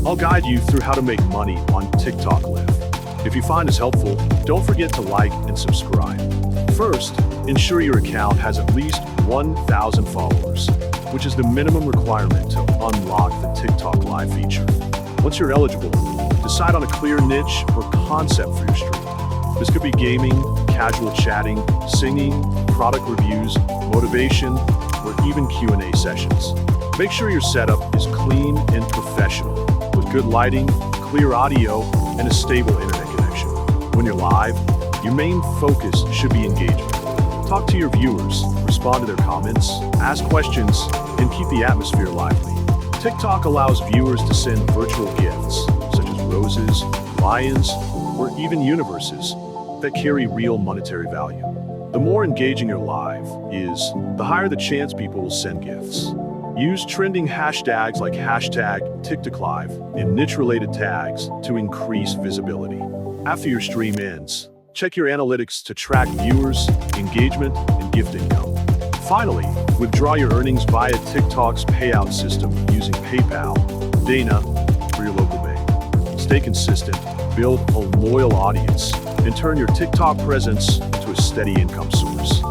I'll guide you through how to make money on TikTok Live. If you find this helpful, don't forget to like and subscribe. First, ensure your account has at least 1,000 followers, which is the minimum requirement to unlock the TikTok Live feature. Once you're eligible, decide on a clear niche or concept for your stream. This could be gaming, casual chatting, singing, product reviews, motivation, or even Q&A sessions. Make sure your setup is clean and professional, with good lighting, clear audio, and a stable internet connection. When you're live, your main focus should be engagement. Talk to your viewers, respond to their comments, ask questions, and keep the atmosphere lively. TikTok allows viewers to send virtual gifts, such as roses, lions, or even universes, that carry real monetary value. The more engaging your live is, the higher the chance people will send gifts. Use trending hashtags like #TikTokLive and niche-related tags to increase visibility. After your stream ends, check your analytics to track viewers, engagement, and gift income. Finally, withdraw your earnings via TikTok's payout system using PayPal, Dana, or your local bank. Stay consistent, build a loyal audience, and turn your TikTok presence into a steady income source.